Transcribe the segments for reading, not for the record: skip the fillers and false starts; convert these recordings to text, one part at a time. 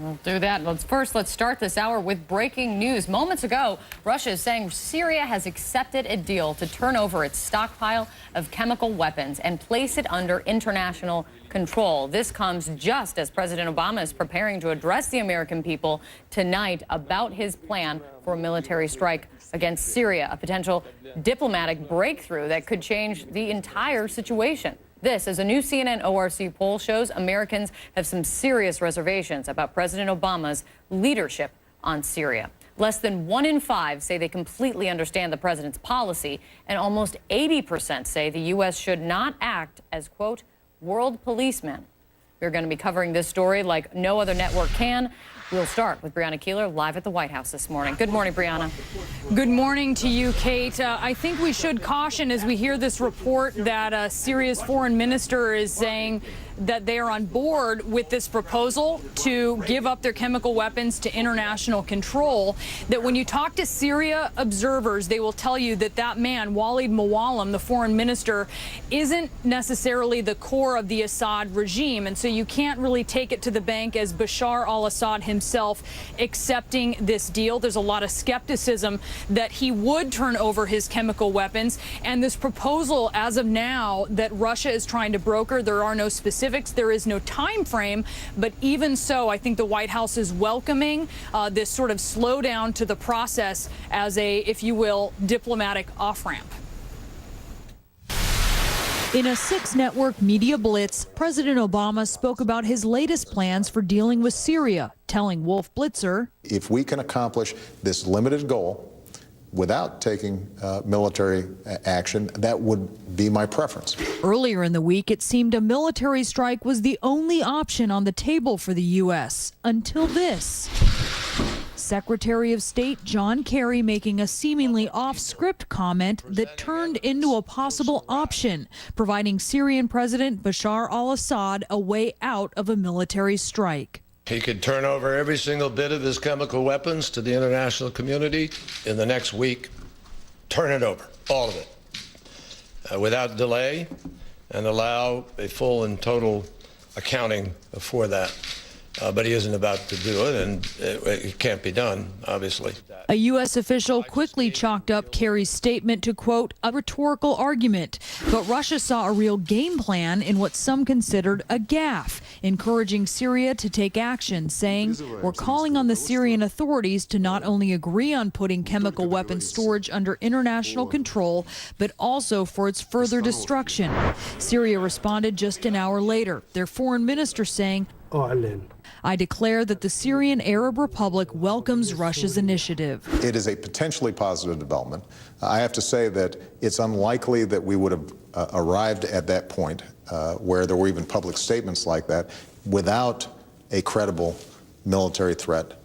We'll do that. Let's start this hour with breaking news. Moments ago, Russia is saying Syria has accepted a deal to turn over its stockpile of chemical weapons and place it under international control. This comes just as President Obama is preparing to address the American people tonight about his plan for a military strike against Syria, a potential diplomatic breakthrough that could change the entire situation. This, as a new CNN ORC poll shows, Americans have some serious reservations about President Obama's leadership on Syria. Less than 1 in 5 say they completely understand the president's policy, and almost 80% say the U.S. should not act as, quote, world policemen. We're going to be covering this story like no other network can. We'll start with Brianna Keeler live at the White House this morning. Good morning, Brianna. Good morning to you, Kate. I think we should caution as we hear this report that Syria's foreign minister is saying that they are on board with this proposal to give up their chemical weapons to international control, that when you talk to Syria observers, they will tell you that that man, Walid Muallim, the foreign minister, isn't necessarily the core of the Assad regime. And so you can't really take it to the bank as Bashar al-Assad himself accepting this deal. There's a lot of skepticism that he would turn over his chemical weapons. And this proposal, as of now, that Russia is trying to broker, there are no specifics. There is no time frame, but even so, I think the White House is welcoming this sort of slowdown to the process as a, if you will, diplomatic off-ramp. In a 6-network media blitz, President Obama spoke about his latest plans for dealing with Syria, telling Wolf Blitzer, if we can accomplish this limited goal without taking military action, that would be my preference. Earlier in the week, it seemed a military strike was the only option on the table for the U.S. until this. Secretary of State John Kerry making a seemingly off-script comment that turned into a possible option, providing Syrian President Bashar al-Assad a way out of a military strike. He could turn over every single bit of his chemical weapons to the international community in the next week. Turn it over, all of it, without delay, and allow a full and total accounting for that. But he isn't about to do it, and it can't be done, obviously. A U.S. official quickly chalked up Kerry's statement to, quote, a rhetorical argument. But Russia saw a real game plan in what some considered a gaffe, encouraging Syria to take action, saying, we're calling on the Syrian authorities to not only agree on putting chemical weapons storage under international control, but also for its further destruction. Syria responded just an hour later, their foreign minister saying, I declare that the Syrian Arab Republic welcomes Russia's initiative. It is a potentially positive development. I have to say that it's unlikely that we would have arrived at that point where there were even public statements like that without a credible military threat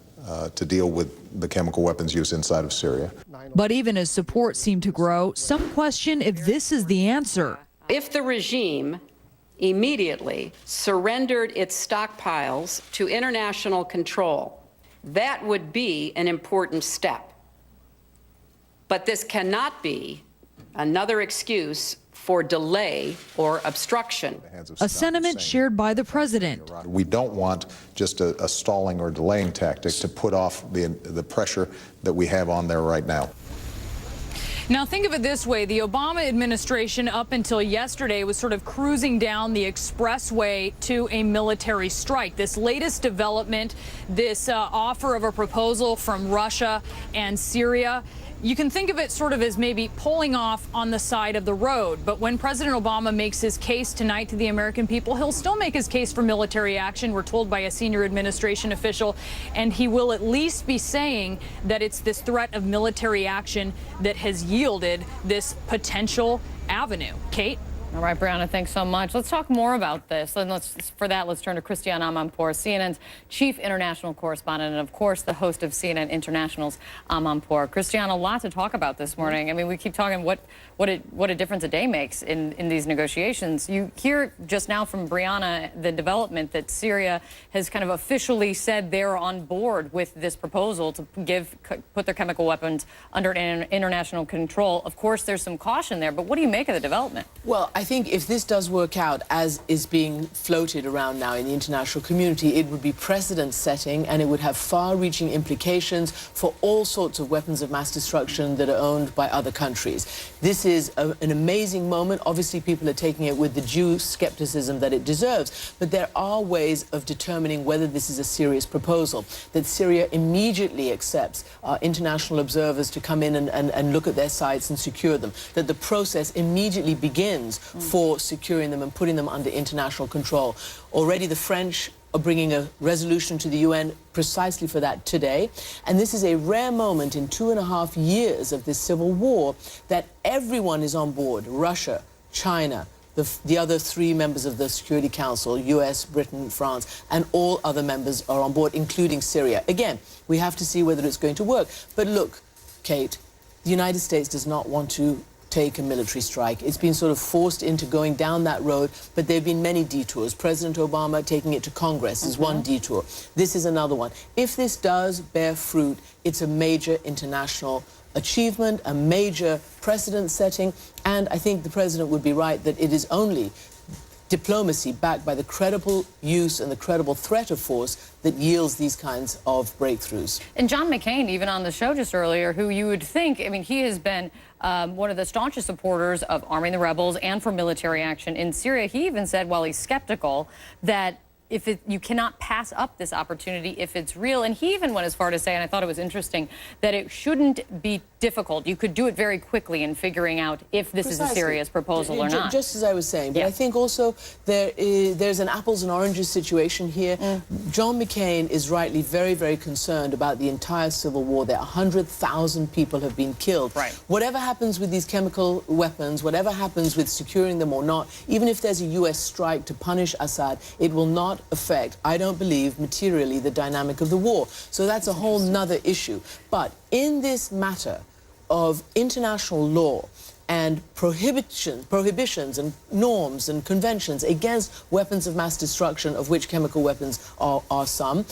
to deal with the chemical weapons use inside of Syria. But even as support seemed to grow, some question if this is the answer. If the regime immediately surrendered its stockpiles to international control, that would be an important step. But this cannot be another excuse for delay or obstruction. A sentiment shared by the president. We don't want just a stalling or delaying tactic to put off the pressure that we have on there right now. Now, think of it this way. The Obama administration, up until yesterday, was sort of cruising down the expressway to a military strike. This latest development, this offer of a proposal from Russia and Syria, you can think of it sort of as maybe pulling off on the side of the road. But when President Obama makes his case tonight to the American people, he'll still make his case for military action, we're told by a senior administration official, and he will at least be saying that it's this threat of military action that has yielded this potential avenue. Kate? All right, Brianna, thanks so much. Let's talk more about this. And for that, let's turn to Christiane Amanpour, CNN's chief international correspondent, and of course, the host of CNN International's Amanpour. Christiane, a lot to talk about this morning. I mean, we keep talking what a difference a day makes in these negotiations. You hear just now from Brianna the development that Syria has kind of officially said they're on board with this proposal to put their chemical weapons under international control. Of course, there's some caution there, but what do you make of the development? Well, I think if this does work out, as is being floated around now in the international community, it would be precedent-setting, and it would have far-reaching implications for all sorts of weapons of mass destruction that are owned by other countries. This is an amazing moment. Obviously, people are taking it with the due skepticism that it deserves, but there are ways of determining whether this is a serious proposal. That Syria immediately accepts international observers to come in and look at their sites and secure them. That the process immediately begins for securing them and putting them under international control. Already the French are bringing a resolution to the UN precisely for that today. And this is a rare moment in 2.5 years of this civil war that everyone is on board. Russia, China, the other 3 members of the Security Council, US, Britain, France, and all other members are on board, including Syria. Again, we have to see whether it's going to work. But look, Kate, the United States does not want to take a military strike. It's been sort of forced into going down that road, but there have been many detours. President Obama taking it to Congress is one detour. This is another one. If this does bear fruit, it's a major international achievement, a major precedent setting, and I think the president would be right that it is only diplomacy backed by the credible use and the credible threat of force that yields these kinds of breakthroughs. And John McCain, even on the show just earlier, who you would think, I mean, he has been one of the staunchest supporters of arming the rebels and for military action in Syria. He even said, while he's skeptical, that you cannot pass up this opportunity if it's real. And he even went as far to say, and I thought it was interesting, that it shouldn't be difficult. You could do it very quickly in figuring out if this is a serious proposal or not. Just as I was saying, but I think also there's an apples and oranges situation here. John McCain is rightly very, very concerned about the entire civil war. There are 100,000 people have been killed. Right. Whatever happens with these chemical weapons, whatever happens with securing them or not, even if there's a US strike to punish Assad, it will not affect, I don't believe, materially the dynamic of the war. So that's a whole nother issue. But in this matter of international law and prohibitions and norms and conventions against weapons of mass destruction, of which chemical weapons are some,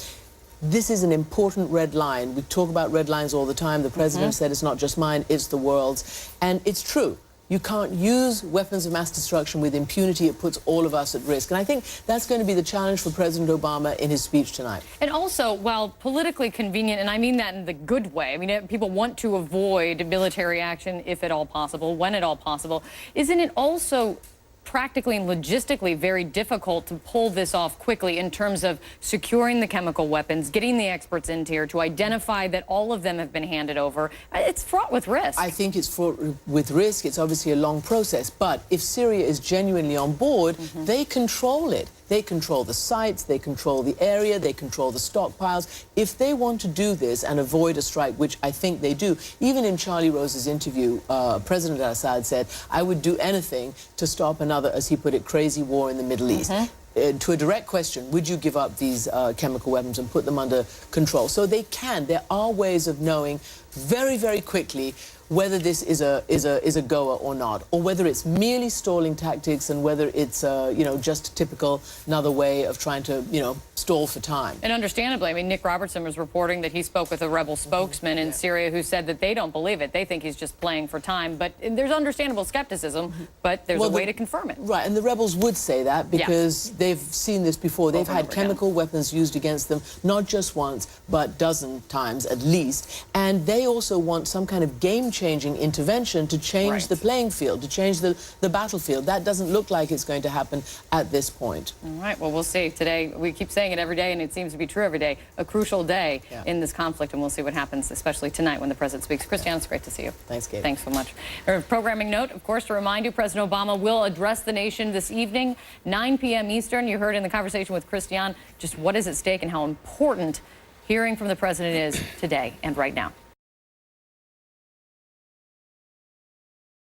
this is an important red line. We talk about red lines all the time. The president said it's not just mine, it's the world's. And it's true. You can't use weapons of mass destruction with impunity. It puts all of us at risk. And I think that's going to be the challenge for President Obama in his speech tonight. And also, while politically convenient, and I mean that in the good way, I mean, people want to avoid military action if at all possible, when at all possible, isn't it also practically and logistically very difficult to pull this off quickly in terms of securing the chemical weapons, getting the experts in here to identify that all of them have been handed over? It's fraught with risk. I think it's fraught with risk. It's obviously a long process. But if Syria is genuinely on board, they control it. They control the sites, they control the area, they control the stockpiles. If they want to do this and avoid a strike, which I think they do, even in Charlie Rose's interview, President Assad said, I would do anything to stop another, as he put it, crazy war in the Middle East. To a direct question, would you give up these chemical weapons and put them under control? So they can. There are ways of knowing very, very quickly whether this is a goer or not, or whether it's merely stalling tactics and whether it's you know, just typical another way of trying to, you know, stall for time. And understandably, I mean, Nick Robertson was reporting that he spoke with a rebel spokesman in Syria who said that they don't believe it. They think he's just playing for time. But there's understandable skepticism, but there's a way to confirm it. Right, and the rebels would say that because they've seen this before. They've had chemical weapons used against them, not just once, but dozen times at least. And they also want some kind of game-changing intervention to change the playing field, to change the battlefield. That doesn't look like it's going to happen at this point. All right, well, we'll see. Today, we keep saying it every day, and it seems to be true every day, a crucial day in this conflict, and we'll see what happens, especially tonight when the president speaks. Christiane, it's great to see you. Thanks, Kate. Thanks so much. A programming note, of course, to remind you, President Obama will address the nation this evening, 9 p.m. Eastern. You heard in the conversation with Christiane just what is at stake and how important hearing from the president is today and right now.